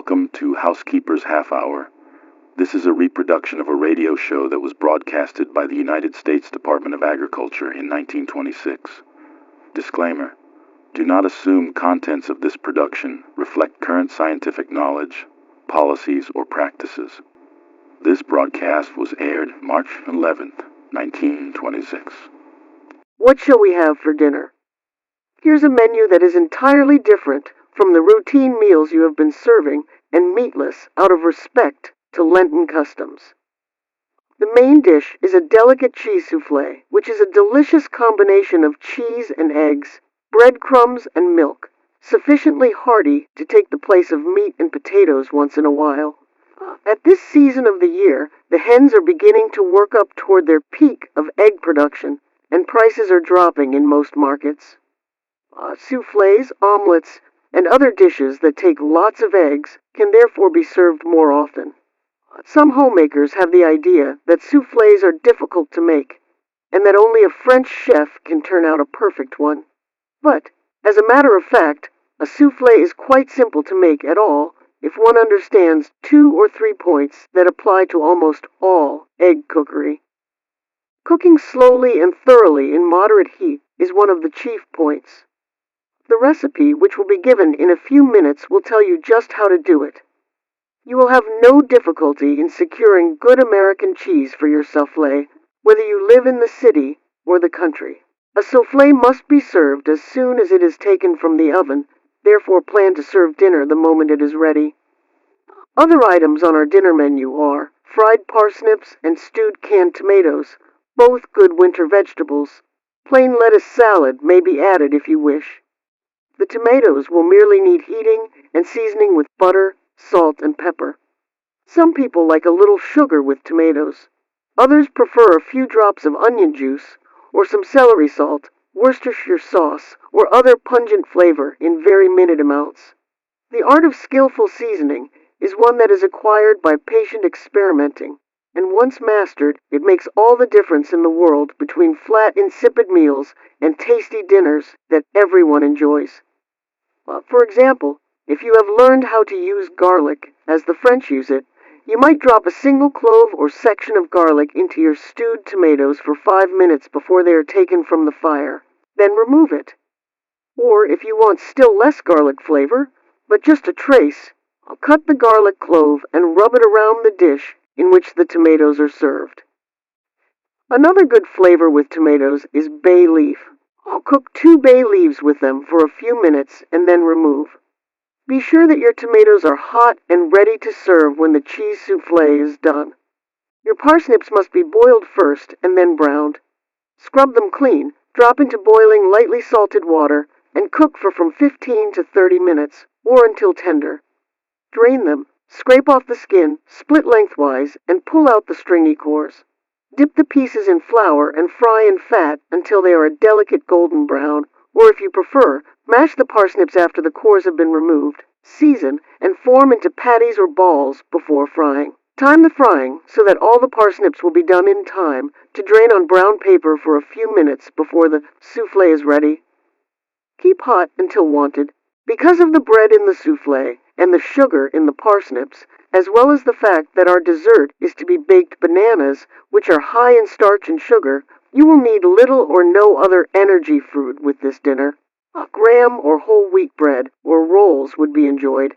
Welcome to Housekeepers Half Hour. This is a reproduction of a radio show that was broadcasted by the United States Department of Agriculture in 1926. Disclaimer: do not assume contents of this production reflect current scientific knowledge, policies, or practices. This broadcast was aired March 11th, 1926. What shall we have for dinner? Here's a menu that is entirely different from the routine meals you have been serving, and meatless out of respect to Lenten customs. The main dish is a delicate cheese soufflé, which is a delicious combination of cheese and eggs, breadcrumbs and milk, sufficiently hearty to take the place of meat and potatoes once in a while. At this season of the year, the hens are beginning to work up toward their peak of egg production, and prices are dropping in most markets. Soufflés, omelets, and other dishes that take lots of eggs can therefore be served more often. Some homemakers have the idea that soufflés are difficult to make, and that only a French chef can turn out a perfect one. But, as a matter of fact, a soufflé is quite simple to make at all if one understands 2 or 3 points that apply to almost all egg cookery. Cooking slowly and thoroughly in moderate heat is one of the chief points. The recipe, which will be given in a few minutes, will tell you just how to do it. You will have no difficulty in securing good American cheese for your soufflé, whether you live in the city or the country. A soufflé must be served as soon as it is taken from the oven, therefore plan to serve dinner the moment it is ready. Other items on our dinner menu are fried parsnips and stewed canned tomatoes, both good winter vegetables. Plain lettuce salad may be added if you wish. The tomatoes will merely need heating and seasoning with butter, salt, and pepper. Some people like a little sugar with tomatoes. Others prefer a few drops of onion juice or some celery salt, Worcestershire sauce, or other pungent flavor in very minute amounts. The art of skillful seasoning is one that is acquired by patient experimenting, and once mastered, it makes all the difference in the world between flat, insipid meals and tasty dinners that everyone enjoys. For example, if you have learned how to use garlic, as the French use it, you might drop a single clove or section of garlic into your stewed tomatoes for 5 minutes before they are taken from the fire, then remove it. Or if you want still less garlic flavor, but just a trace, cut the garlic clove and rub it around the dish in which the tomatoes are served. Another good flavor with tomatoes is bay leaf. Cook 2 bay leaves with them for a few minutes and then remove. Be sure that your tomatoes are hot and ready to serve when the cheese soufflé is done. Your parsnips must be boiled first and then browned. Scrub them clean, drop into boiling lightly salted water, and cook for from 15 to 30 minutes, or until tender. Drain them, scrape off the skin, split lengthwise, and pull out the stringy cores. Dip the pieces in flour and fry in fat until they are a delicate golden brown, or if you prefer, mash the parsnips after the cores have been removed, season, and form into patties or balls before frying. Time the frying so that all the parsnips will be done in time to drain on brown paper for a few minutes before the soufflé is ready. Keep hot until wanted. Because of the bread in the soufflé and the sugar in the parsnips, as well as the fact that our dessert is to be baked bananas, which are high in starch and sugar, you will need little or no other energy food with this dinner. Graham or whole wheat bread or rolls would be enjoyed.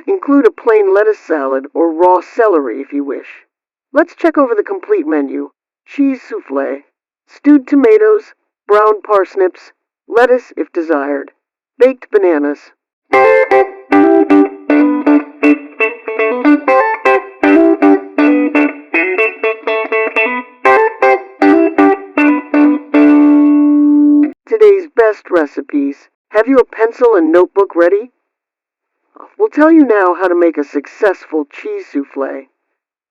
Include a plain lettuce salad or raw celery if you wish. Let's check over the complete menu. Cheese soufflé, stewed tomatoes, browned parsnips, lettuce if desired, baked bananas. Today's best recipes. Have you a pencil and notebook ready? We'll tell you now how to make a successful cheese soufflé.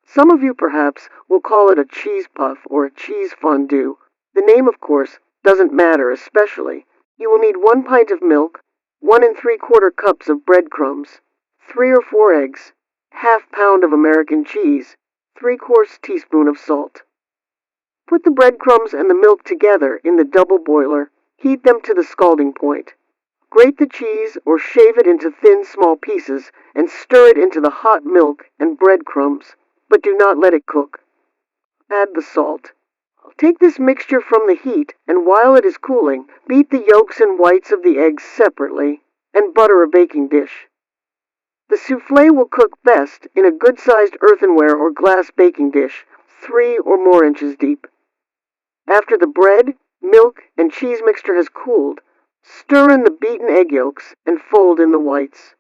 Some of you perhaps will call it a cheese puff or a cheese fondue. The name, of course, doesn't matter especially. You will need 1 pint of milk, 1 3/4 cups of breadcrumbs, 3 or 4 eggs, ½ pound of American cheese, 3/4 teaspoon of salt. Put the breadcrumbs and the milk together in the double boiler. Heat them to the scalding point. Grate the cheese or shave it into thin, small pieces and stir it into the hot milk and breadcrumbs, but do not let it cook. Add the salt. Take this mixture from the heat, and while it is cooling, beat the yolks and whites of the eggs separately, and butter a baking dish. The soufflé will cook best in a good-sized earthenware or glass baking dish, 3 or more inches deep. After the bread, milk, and cheese mixture has cooled, stir in the beaten egg yolks and fold in the whites.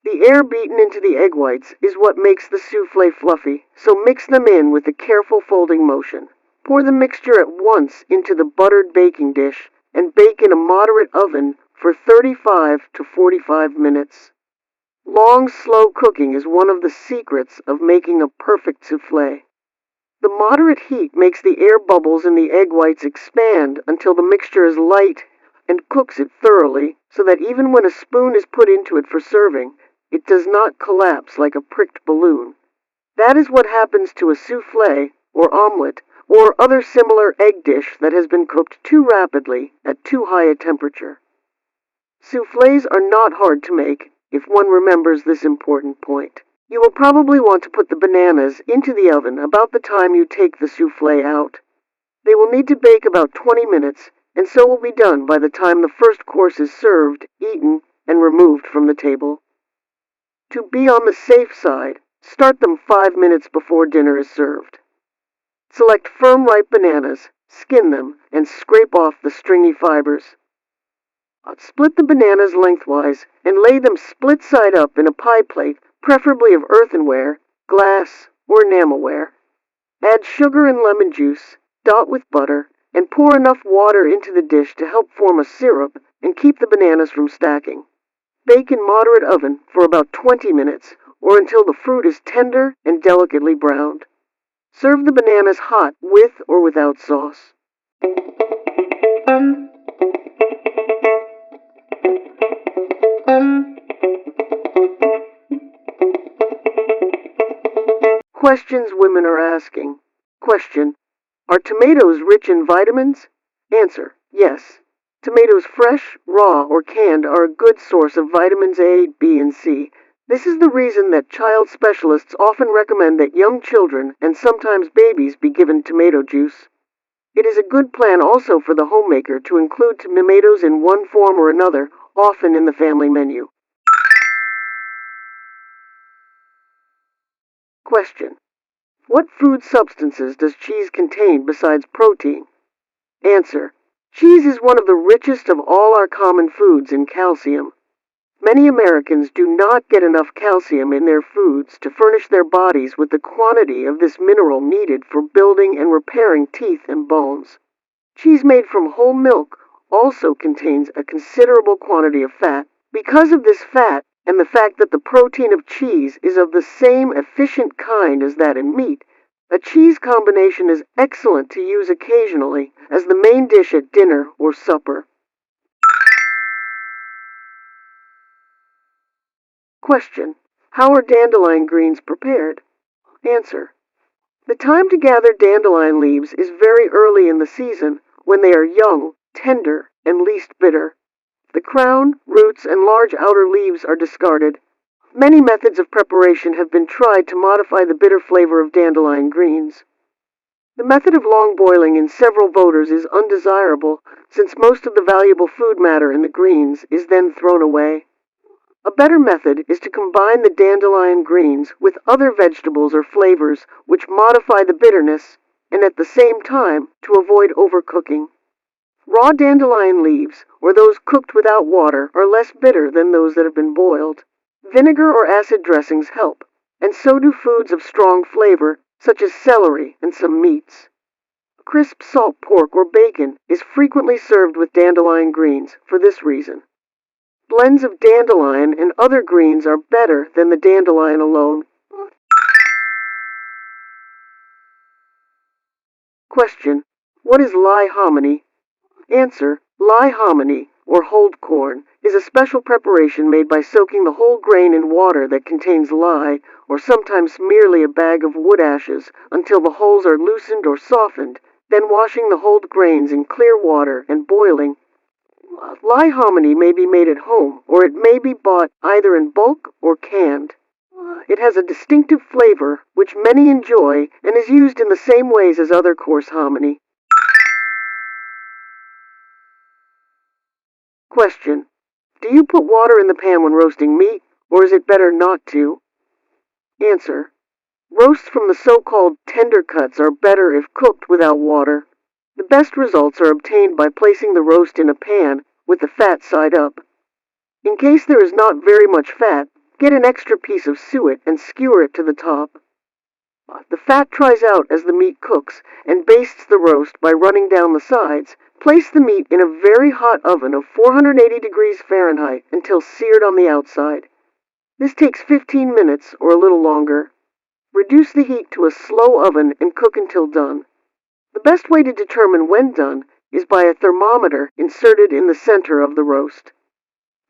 The air beaten into the egg whites is what makes the soufflé fluffy, so mix them in with a careful folding motion. Pour the mixture at once into the buttered baking dish and bake in a moderate oven for 35 to 45 minutes. Long, slow cooking is one of the secrets of making a perfect soufflé. The moderate heat makes the air bubbles in the egg whites expand until the mixture is light and cooks it thoroughly so that even when a spoon is put into it for serving, it does not collapse like a pricked balloon. That is what happens to a soufflé or omelet or other similar egg dish that has been cooked too rapidly at too high a temperature. Soufflés are not hard to make if one remembers this important point. You will probably want to put the bananas into the oven about the time you take the soufflé out. They will need to bake about 20 minutes, and so will be done by the time the first course is served, eaten, and removed from the table. To be on the safe side, start them 5 minutes before dinner is served. Select firm, ripe bananas, skin them, and scrape off the stringy fibers. Split the bananas lengthwise and lay them split side up in a pie plate, preferably of earthenware, glass, or enamelware. Add sugar and lemon juice, dot with butter, and pour enough water into the dish to help form a syrup and keep the bananas from stacking. Bake in moderate oven for about 20 minutes or until the fruit is tender and delicately browned. Serve the bananas hot with or without sauce. Questions women are asking. Question: are tomatoes rich in vitamins? Answer: yes. Tomatoes, fresh, raw, or canned, are a good source of vitamins A, B, and C. This is the reason that child specialists often recommend that young children, and sometimes babies, be given tomato juice. It is a good plan also for the homemaker to include tomatoes in one form or another, often in the family menu. Question: what food substances does cheese contain besides protein? Answer: cheese is one of the richest of all our common foods in calcium. Many Americans do not get enough calcium in their foods to furnish their bodies with the quantity of this mineral needed for building and repairing teeth and bones. Cheese made from whole milk also contains a considerable quantity of fat. Because of this fat, and the fact that the protein of cheese is of the same efficient kind as that in meat, a cheese combination is excellent to use occasionally as the main dish at dinner or supper. Question: how are dandelion greens prepared? Answer: the time to gather dandelion leaves is very early in the season when they are young, tender, and least bitter. The crown, roots, and large outer leaves are discarded. Many methods of preparation have been tried to modify the bitter flavor of dandelion greens. The method of long boiling in several voters is undesirable since most of the valuable food matter in the greens is then thrown away. A better method is to combine the dandelion greens with other vegetables or flavors which modify the bitterness and at the same time to avoid overcooking. Raw dandelion leaves, or those cooked without water, are less bitter than those that have been boiled. Vinegar or acid dressings help, and so do foods of strong flavor, such as celery and some meats. Crisp salt pork or bacon is frequently served with dandelion greens for this reason. Blends of dandelion and other greens are better than the dandelion alone. Question: what is lye hominy? Answer: lye hominy, or hulled corn, is a special preparation made by soaking the whole grain in water that contains lye, or sometimes merely a bag of wood ashes, until the hulls are loosened or softened, then washing the hulled grains in clear water and boiling. Lye hominy may be made at home, or it may be bought either in bulk or canned. It has a distinctive flavor, which many enjoy, and is used in the same ways as other coarse hominy. Question: do you put water in the pan when roasting meat, or is it better not to? Answer: roasts from the so-called tender cuts are better if cooked without water. The best results are obtained by placing the roast in a pan with the fat side up. In case there is not very much fat, get an extra piece of suet and skewer it to the top. The fat dries out as the meat cooks and bastes the roast by running down the sides. Place the meat in a very hot oven of 480 degrees Fahrenheit until seared on the outside. This takes 15 minutes or a little longer. Reduce the heat to a slow oven and cook until done. The best way to determine when done is by a thermometer inserted in the center of the roast.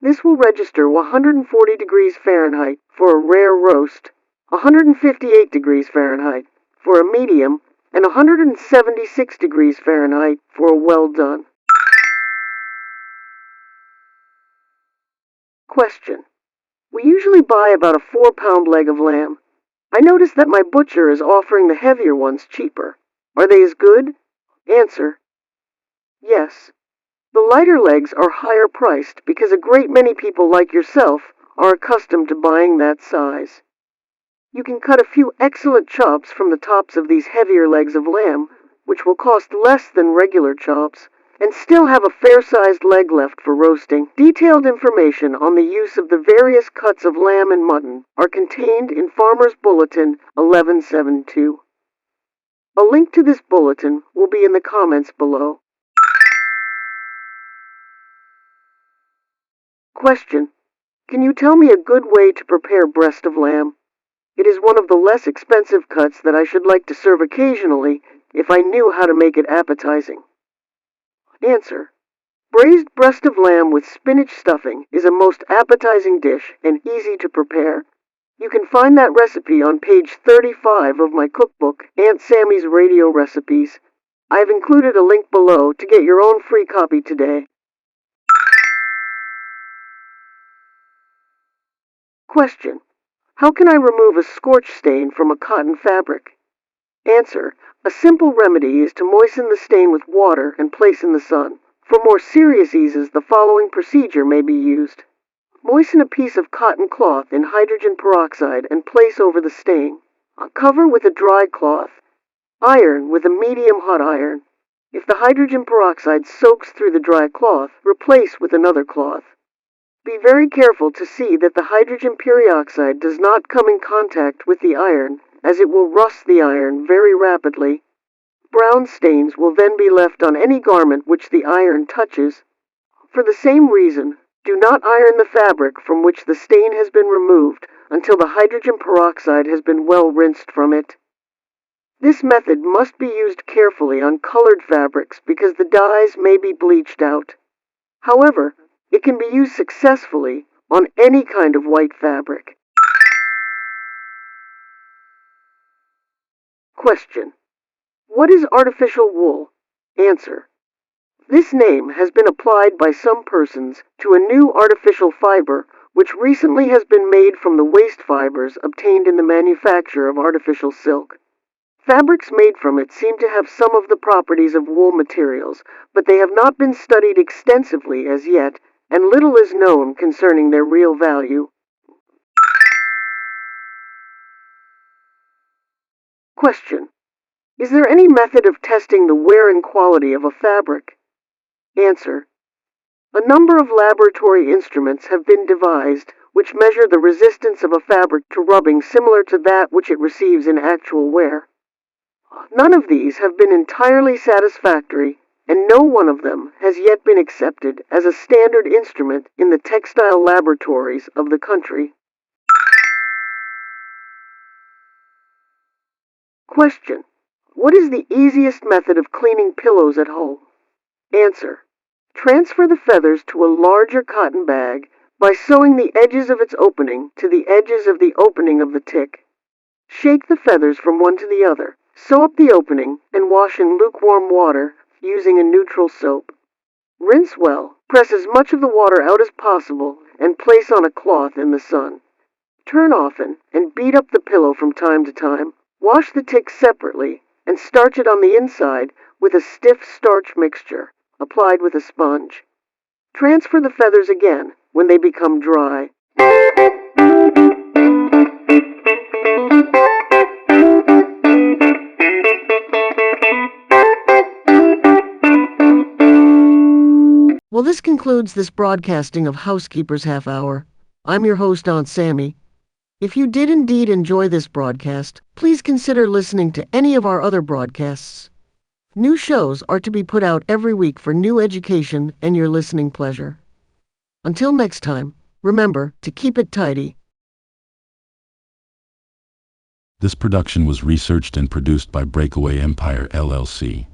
This will register 140 degrees Fahrenheit for a rare roast, 158 degrees Fahrenheit for a medium, and 176 degrees Fahrenheit for a well done. Question: we usually buy about a 4-pound leg of lamb. I notice that my butcher is offering the heavier ones cheaper. Are they as good? Answer: yes. The lighter legs are higher priced because a great many people like yourself are accustomed to buying that size. You can cut a few excellent chops from the tops of these heavier legs of lamb, which will cost less than regular chops, and still have a fair-sized leg left for roasting. Detailed information on the use of the various cuts of lamb and mutton are contained in Farmer's Bulletin 1172. A link to this bulletin will be in the comments below. Question: can you tell me a good way to prepare breast of lamb? It is one of the less expensive cuts that I should like to serve occasionally if I knew how to make it appetizing. Answer: braised breast of lamb with spinach stuffing is a most appetizing dish and easy to prepare. You can find that recipe on page 35 of my cookbook, Aunt Sammy's Radio Recipes. I've included a link below to get your own free copy today. Question: how can I remove a scorch stain from a cotton fabric? Answer: a simple remedy is to moisten the stain with water and place in the sun. For more serious eases, the following procedure may be used. Moisten a piece of cotton cloth in hydrogen peroxide and place over the stain. Cover with a dry cloth. Iron with a medium hot iron. If the hydrogen peroxide soaks through the dry cloth, replace with another cloth. Be very careful to see that the hydrogen peroxide does not come in contact with the iron, as it will rust the iron very rapidly. Brown stains will then be left on any garment which the iron touches. For the same reason, do not iron the fabric from which the stain has been removed until the hydrogen peroxide has been well rinsed from it. This method must be used carefully on colored fabrics because the dyes may be bleached out. However, it can be used successfully on any kind of white fabric. Question: what is artificial wool? Answer: this name has been applied by some persons to a new artificial fiber which recently has been made from the waste fibers obtained in the manufacture of artificial silk. Fabrics made from it seem to have some of the properties of wool materials, but they have not been studied extensively as yet, and little is known concerning their real value. Question: is there any method of testing the wear and quality of a fabric? Answer: a number of laboratory instruments have been devised which measure the resistance of a fabric to rubbing similar to that which it receives in actual wear. None of these have been entirely satisfactory, and no one of them has yet been accepted as a standard instrument in the textile laboratories of the country. Question: what is the easiest method of cleaning pillows at home? Answer: transfer the feathers to a larger cotton bag by sewing the edges of its opening to the edges of the opening of the tick. Shake the feathers from one to the other, sew up the opening, and wash in lukewarm water using a neutral soap. Rinse well Press as much of the water out as possible and place on a cloth in the sun. Turn often and beat up the pillow from time to time. Wash the tick separately and starch it on the inside with a stiff starch mixture applied with a sponge. Transfer the feathers again when they become dry. Well, this concludes this broadcasting of Housekeepers Half Hour. I'm your host, Aunt Sammy. If you did indeed enjoy this broadcast, please consider listening to any of our other broadcasts. New shows are to be put out every week for new education and your listening pleasure. Until next time, remember to keep it tidy. This production was researched and produced by BreakAway Empire LLC.